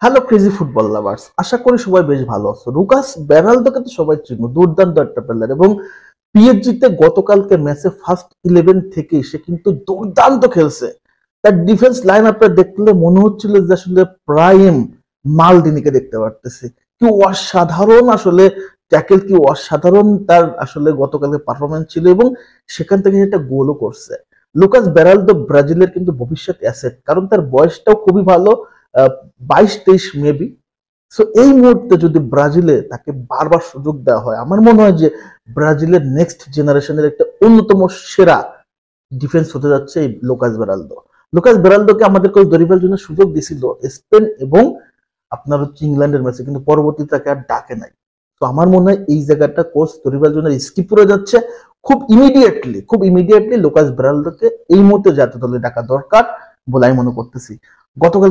Hello crazy football lovers, আশা করি সবাই বেশ ভালো আছো। লুকাস বেরালদোকে তো সবাই চিনো, দুর্দান্ত একটা প্লেয়ার এবং পিএসজি তে গতকালকে ম্যাচে ফার্স্ট 11 থেকেই সে কিন্তু দুর্দান্ত খেলছে। তার ডিফেন্স লাইন আপটা দেখলে মনে হচ্ছিল যে আসলে প্রাইম মালদিনিকে দেখতে পারতেছি। কি অসাধারণ আসলে ট্যাকেল, কি অসাধারণ তার আসলে গতকালকে পারফরমেন্স ছিল এবং সেখান থেকে একটা গোলও করছে। লুকাস বেরালদো ব্রাজিলের কিন্তু ভবিষ্যৎ অ্যাসেট, কারণ তার বয়সটাও খুবই ভালো, 22-23 মেবি। সো এই মুহূর্তে যদি ব্রাজিলে তাকে বারবার সুযোগ দেওয়া হয়, আমার মনে হয় যে ব্রাজিলের নেক্সট জেনারেশনের একটা অন্যতম সেরা ডিফেন্স হতে যাচ্ছে এই লুকাস বেরালদো। লুকাস বেরালদোকে আমাদের কোচ দরিফার জন্য সুযোগ দিছিল স্পেন এবং আপনার হচ্ছে ইংল্যান্ডের ম্যাচে, কিন্তু পরবর্তীতে তাকে আর ডাকে নাই। তো আমার মনে হয় এই জায়গাটা কোচ দরিফার জন্য স্কিপ করে যাচ্ছে। খুব ইমিডিয়েটলি লুকাস বেরালদোকে এই মুহূর্তে জাতীয় দলে ডাকা দরকার বলে আমি মনে করতেছি। গতকাল